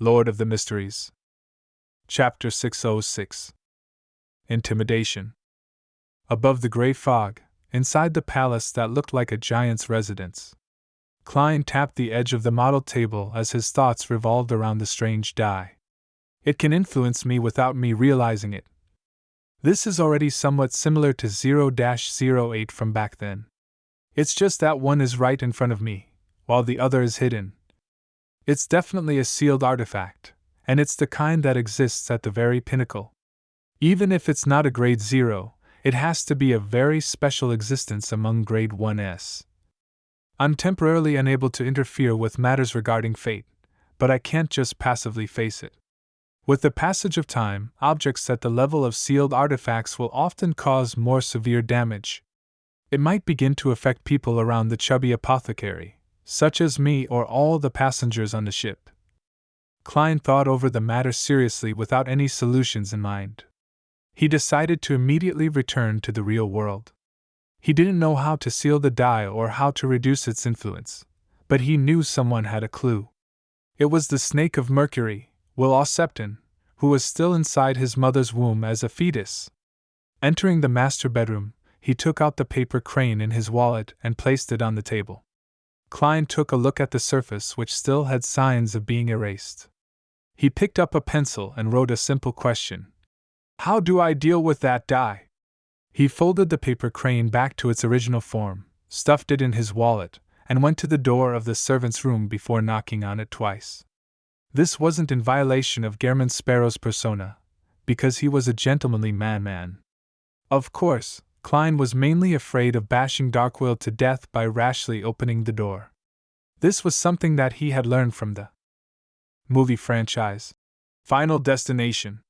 Lord of the Mysteries. Chapter 606. Intimidation. Above the gray fog, inside the palace that looked like a giant's residence, Klein tapped the edge of the model table as his thoughts revolved around the strange die. It can influence me without me realizing it. This is already somewhat similar to 0-08 from back then. It's just that one is right in front of me, while the other is hidden. It's definitely a sealed artifact, and it's the kind that exists at the very pinnacle. Even if it's not a grade 0, it has to be a very special existence among grade 1s. I'm temporarily unable to interfere with matters regarding fate, but I can't just passively face it. With the passage of time, objects at the level of sealed artifacts will often cause more severe damage. It might begin to affect people around the chubby apothecary, such as me or all the passengers on the ship. Klein thought over the matter seriously without any solutions in mind. He decided to immediately return to the real world. He didn't know how to seal the die or how to reduce its influence, but he knew someone had a clue. It was the Snake of Mercury, Will Ausepton, who was still inside his mother's womb as a fetus. Entering the master bedroom, he took out the paper crane in his wallet and placed it on the table. Klein took a look at the surface, which still had signs of being erased. He picked up a pencil and wrote a simple question. How do I deal with that die? He folded the paper crane back to its original form, stuffed it in his wallet, and went to the door of the servant's room before knocking on it twice. This wasn't in violation of Garmin Sparrow's persona, because he was a gentlemanly man. Of course, Klein was mainly afraid of bashing Darkwill to death by rashly opening the door. This was something that he had learned from the movie franchise, Final Destination.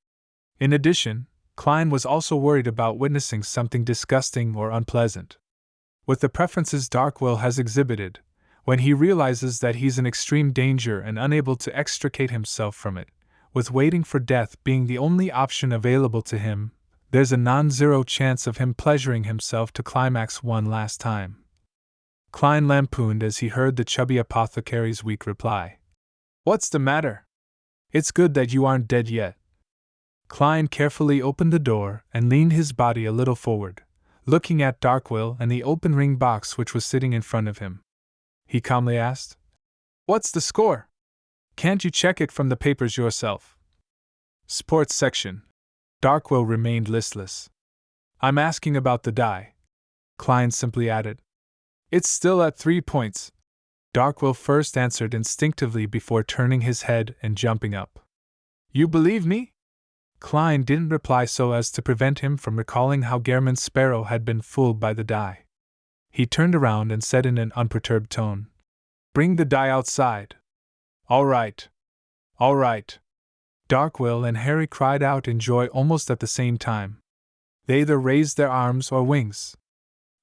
In addition, Klein was also worried about witnessing something disgusting or unpleasant. With the preferences Darkwill has exhibited, when he realizes that he's in extreme danger and unable to extricate himself from it, with waiting for death being the only option available to him, there's a non-zero chance of him pleasuring himself to climax one last time. Klein lampooned as he heard the chubby apothecary's weak reply. What's the matter? It's good that you aren't dead yet. Klein carefully opened the door and leaned his body a little forward, looking at Darkwill and the open ring box which was sitting in front of him. He calmly asked, What's the score? Can't you check it from the papers yourself? Sports section. Darkwill remained listless. I'm asking about the die. Klein simply added. It's still at 3 points. Darkwill first answered instinctively before turning his head and jumping up. You believe me? Klein didn't reply so as to prevent him from recalling how Garmin Sparrow had been fooled by the die. He turned around and said in an unperturbed tone, Bring the die outside. All right. All right. Darkwill and Harry cried out in joy almost at the same time. They either raised their arms or wings.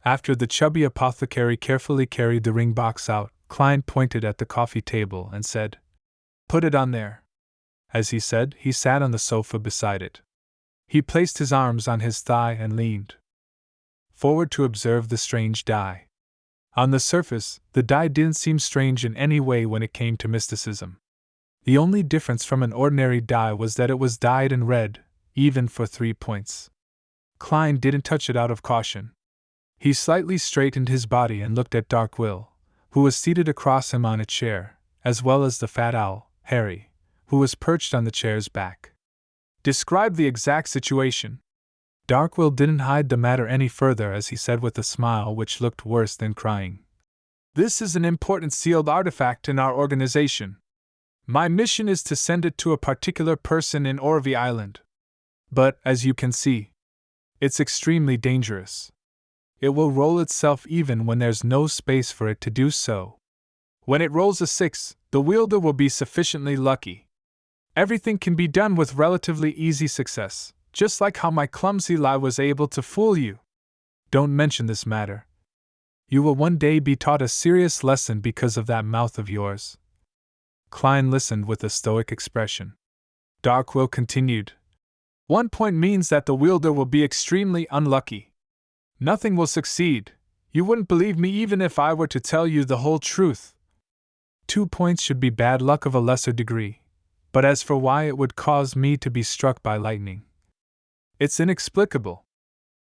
After the chubby apothecary carefully carried the ring box out, Klein pointed at the coffee table and said, Put it on there. As he said, he sat on the sofa beside it. He placed his arms on his thigh and leaned forward to observe the strange die. On the surface, the die didn't seem strange in any way when it came to mysticism. The only difference from an ordinary die was that it was dyed in red, even for 3 points. Klein didn't touch it out of caution. He slightly straightened his body and looked at Darkwill, who was seated across him on a chair, as well as the fat owl, Harry, who was perched on the chair's back. Describe the exact situation. Darkwill didn't hide the matter any further as he said with a smile which looked worse than crying. This is an important sealed artifact in our organization. My mission is to send it to a particular person in Orvie Island. But, as you can see, it's extremely dangerous. It will roll itself even when there's no space for it to do so. When it rolls a 6, the wielder will be sufficiently lucky. Everything can be done with relatively easy success, just like how my clumsy lie was able to fool you. Don't mention this matter. You will one day be taught a serious lesson because of that mouth of yours. Klein listened with a stoic expression. Darkwill continued. 1 point means that the wielder will be extremely unlucky. Nothing will succeed. You wouldn't believe me even if I were to tell you the whole truth. 2 points should be bad luck of a lesser degree, But as for why it would cause me to be struck by lightning, it's inexplicable.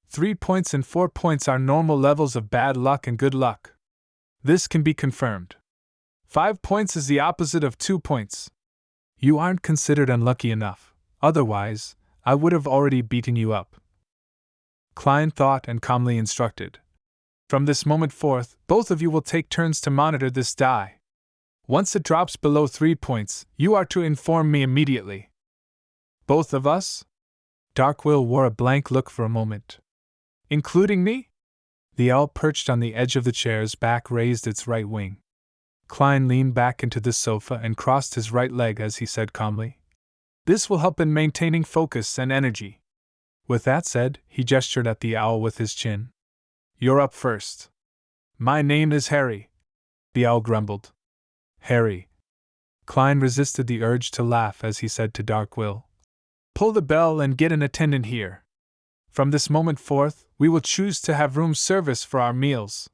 3 points and 4 points are normal levels of bad luck and good luck. This can be confirmed. 5 points is the opposite of 2 points. You aren't considered unlucky enough, otherwise, I would have already beaten you up. Klein thought and calmly instructed. From this moment forth, both of you will take turns to monitor this die. Once it drops below 3 points, you are to inform me immediately. Both of us? Darkwill wore a blank look for a moment. Including me? The owl perched on the edge of the chair's back raised its right wing. Klein leaned back into the sofa and crossed his right leg as he said calmly, "This will help in maintaining focus and energy." With that said, he gestured at the owl with his chin. "You're up first." "My name is Harry," the owl grumbled. "Harry." Klein resisted the urge to laugh as he said to Darkwill, "Pull the bell and get an attendant here. From this moment forth, we will choose to have room service for our meals.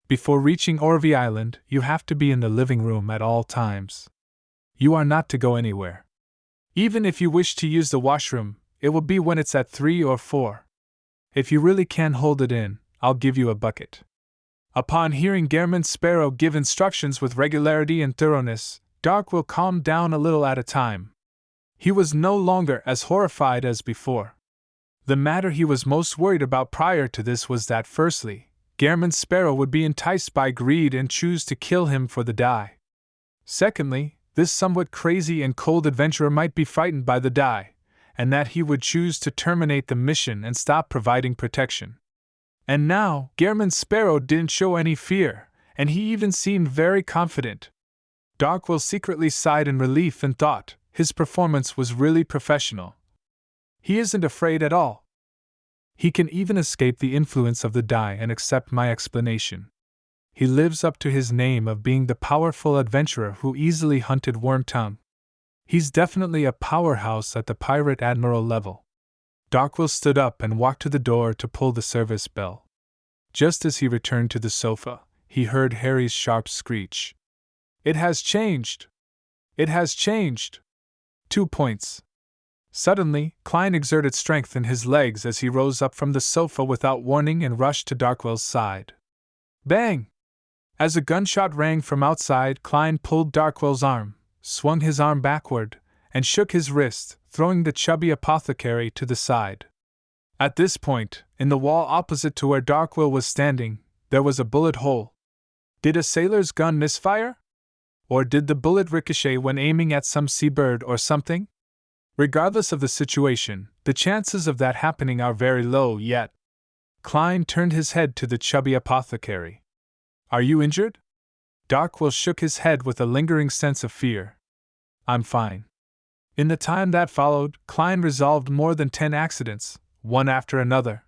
Before reaching Orvie Island, you have to be in the living room at all times. You are not to go anywhere. Even if you wish to use the washroom, it will be when it's at 3 or 4. If you really can't hold it in, I'll give you a bucket." Upon hearing Gehrman Sparrow give instructions with regularity and thoroughness, Darkwill calmed down a little at a time. He was no longer as horrified as before. The matter he was most worried about prior to this was that, firstly, Gehrman Sparrow would be enticed by greed and choose to kill him for the die. Secondly, this somewhat crazy and cold adventurer might be frightened by the die, and that he would choose to terminate the mission and stop providing protection. And now, Gehrman Sparrow didn't show any fear, and he even seemed very confident. Darkwill secretly sighed in relief and thought, his performance was really professional. He isn't afraid at all. He can even escape the influence of the die and accept my explanation. He lives up to his name of being the powerful adventurer who easily hunted Wormtown. He's definitely a powerhouse at the pirate admiral level. Darkwill stood up and walked to the door to pull the service bell. Just as he returned to the sofa, he heard Harry's sharp screech. "It has changed! It has changed! 2 points!" Suddenly, Klein exerted strength in his legs as he rose up from the sofa without warning and rushed to Darkwill's side. Bang! As a gunshot rang from outside, Klein pulled Darkwill's arm, swung his arm backward, and shook his wrist, throwing the chubby apothecary to the side. At this point, in the wall opposite to where Darkwill was standing, there was a bullet hole. Did a sailor's gun misfire? Or did the bullet ricochet when aiming at some seabird or something? Regardless of the situation, the chances of that happening are very low yet. Klein turned his head to the chubby apothecary. "Are you injured?" Darkwill shook his head with a lingering sense of fear. "I'm fine." In the time that followed, Klein resolved more than 10 accidents, one after another.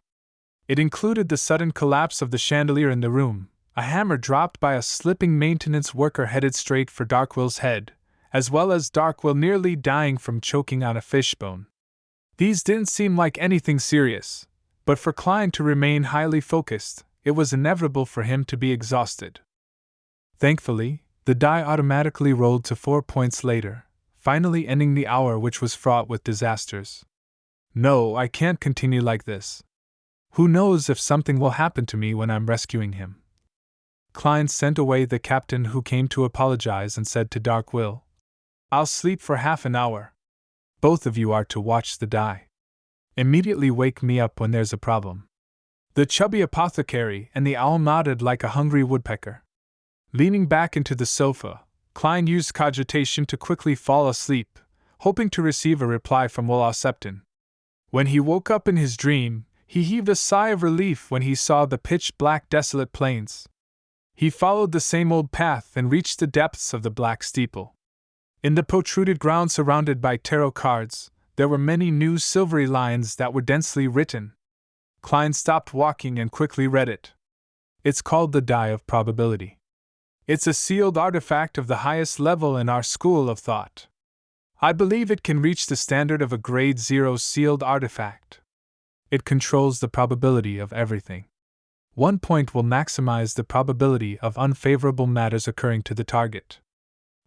It included the sudden collapse of the chandelier in the room, a hammer dropped by a slipping maintenance worker headed straight for Darkwill's head, as well as Darkwill nearly dying from choking on a fishbone. These didn't seem like anything serious, but for Klein to remain highly focused, it was inevitable for him to be exhausted. Thankfully, the die automatically rolled to 4 points later, finally ending the hour which was fraught with disasters. No, I can't continue like this. Who knows if something will happen to me when I'm rescuing him. Klein sent away the captain who came to apologize and said to Darkwill, "I'll sleep for half an hour. Both of you are to watch the die. Immediately wake me up when there's a problem." The chubby apothecary and the owl nodded like a hungry woodpecker. Leaning back into the sofa, Klein used cogitation to quickly fall asleep, hoping to receive a reply from Wolof Septon. When he woke up in his dream, he heaved a sigh of relief when he saw the pitch-black desolate plains. He followed the same old path and reached the depths of the black steeple. In the protruded ground surrounded by tarot cards, there were many new silvery lines that were densely written. Klein stopped walking and quickly read it. It's called the Die of Probability. It's a sealed artifact of the highest level in our school of thought. I believe it can reach the standard of a grade 0 sealed artifact. It controls the probability of everything. 1 point will maximize the probability of unfavorable matters occurring to the target.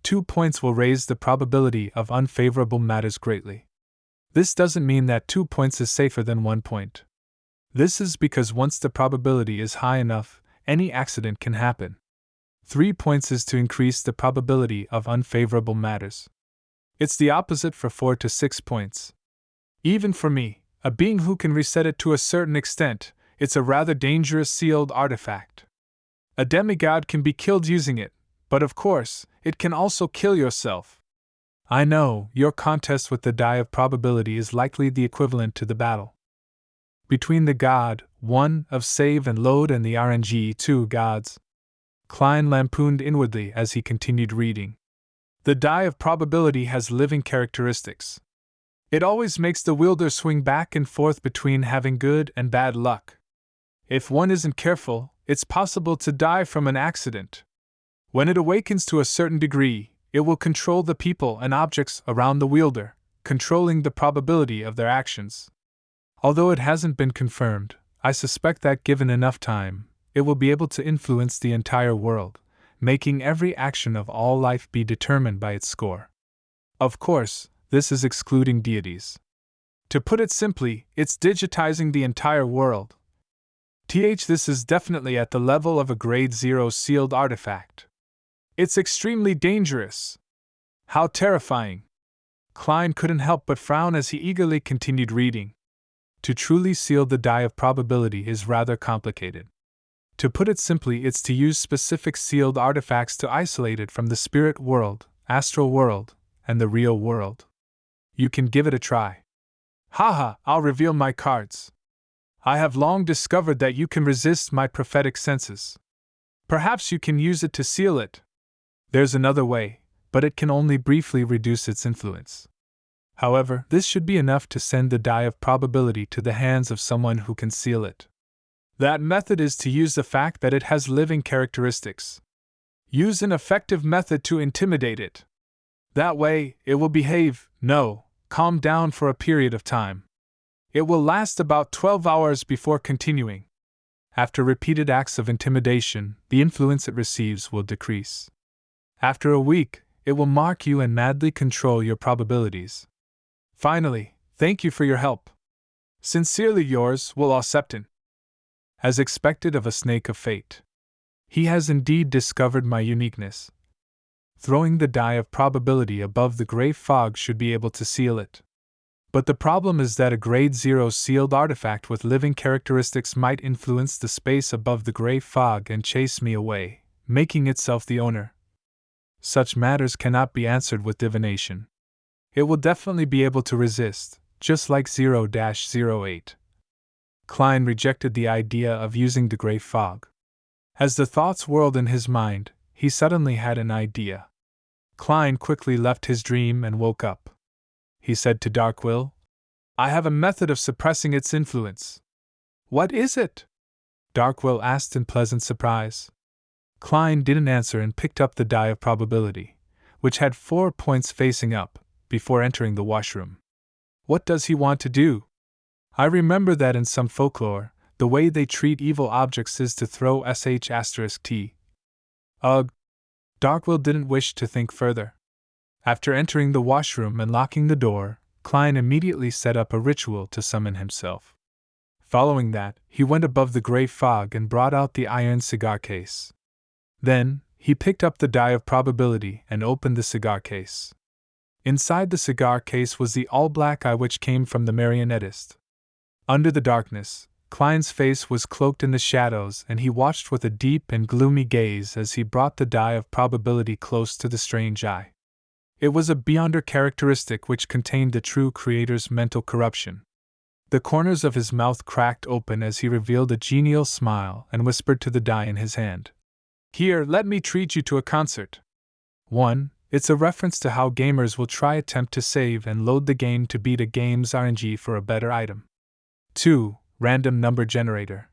2 points will raise the probability of unfavorable matters greatly. This doesn't mean that 2 points is safer than 1 point. This is because once the probability is high enough, any accident can happen. 3 points is to increase the probability of unfavorable matters. It's the opposite for 4 to 6 points. Even for me, a being who can reset it to a certain extent, it's a rather dangerous sealed artifact. A demigod can be killed using it, but of course, it can also kill yourself. I know, your contest with the die of probability is likely the equivalent to the battle between the god, 1, of save and load and the RNG, 2 gods. Klein lampooned inwardly as he continued reading. The die of probability has living characteristics. It always makes the wielder swing back and forth between having good and bad luck. If one isn't careful, it's possible to die from an accident. When it awakens to a certain degree, it will control the people and objects around the wielder, controlling the probability of their actions. Although it hasn't been confirmed, I suspect that given enough time, it will be able to influence the entire world, making every action of all life be determined by its score. Of course, this is excluding deities. To put it simply, it's digitizing the entire world. This is definitely at the level of a grade 0 sealed artifact. It's extremely dangerous. How terrifying. Klein couldn't help but frown as he eagerly continued reading. To truly seal the die of probability is rather complicated. To put it simply, it's to use specific sealed artifacts to isolate it from the spirit world, astral world, and the real world. You can give it a try. Haha, I'll reveal my cards. I have long discovered that you can resist my prophetic senses. Perhaps you can use it to seal it. There's another way, but it can only briefly reduce its influence. However, this should be enough to send the die of probability to the hands of someone who can seal it. That method is to use the fact that it has living characteristics. Use an effective method to intimidate it. That way, it will calm down for a period of time. It will last about 12 hours before continuing. After repeated acts of intimidation, the influence it receives will decrease. After a week, it will mark you and madly control your probabilities. Finally, thank you for your help. Sincerely yours, Will Septon. As expected of a snake of fate. He has indeed discovered my uniqueness. Throwing the die of probability above the gray fog should be able to seal it. But the problem is that a grade 0 sealed artifact with living characteristics might influence the space above the gray fog and chase me away, making itself the owner. Such matters cannot be answered with divination. It will definitely be able to resist, just like 0-08. Klein rejected the idea of using the gray fog. As the thoughts whirled in his mind, he suddenly had an idea. Klein quickly left his dream and woke up. He said to Darkwill, I have a method of suppressing its influence. What is it? Darkwill asked in pleasant surprise. Klein didn't answer and picked up the die of probability, which had 4 points facing up, before entering the washroom. What does he want to do? I remember that in some folklore, the way they treat evil objects is to throw **T. Ugh. Darkwill didn't wish to think further. After entering the washroom and locking the door, Klein immediately set up a ritual to summon himself. Following that, he went above the gray fog and brought out the iron cigar case. Then, he picked up the die of probability and opened the cigar case. Inside the cigar case was the all-black eye which came from the marionettist. Under the darkness, Klein's face was cloaked in the shadows and he watched with a deep and gloomy gaze as he brought the die of probability close to the strange eye. It was a beyonder characteristic which contained the true creator's mental corruption. The corners of his mouth cracked open as he revealed a genial smile and whispered to the die in his hand. Here, let me treat you to a concert. 1. It's a reference to how gamers will attempt to save and load the game to beat a game's RNG for a better item. 2. Random number generator.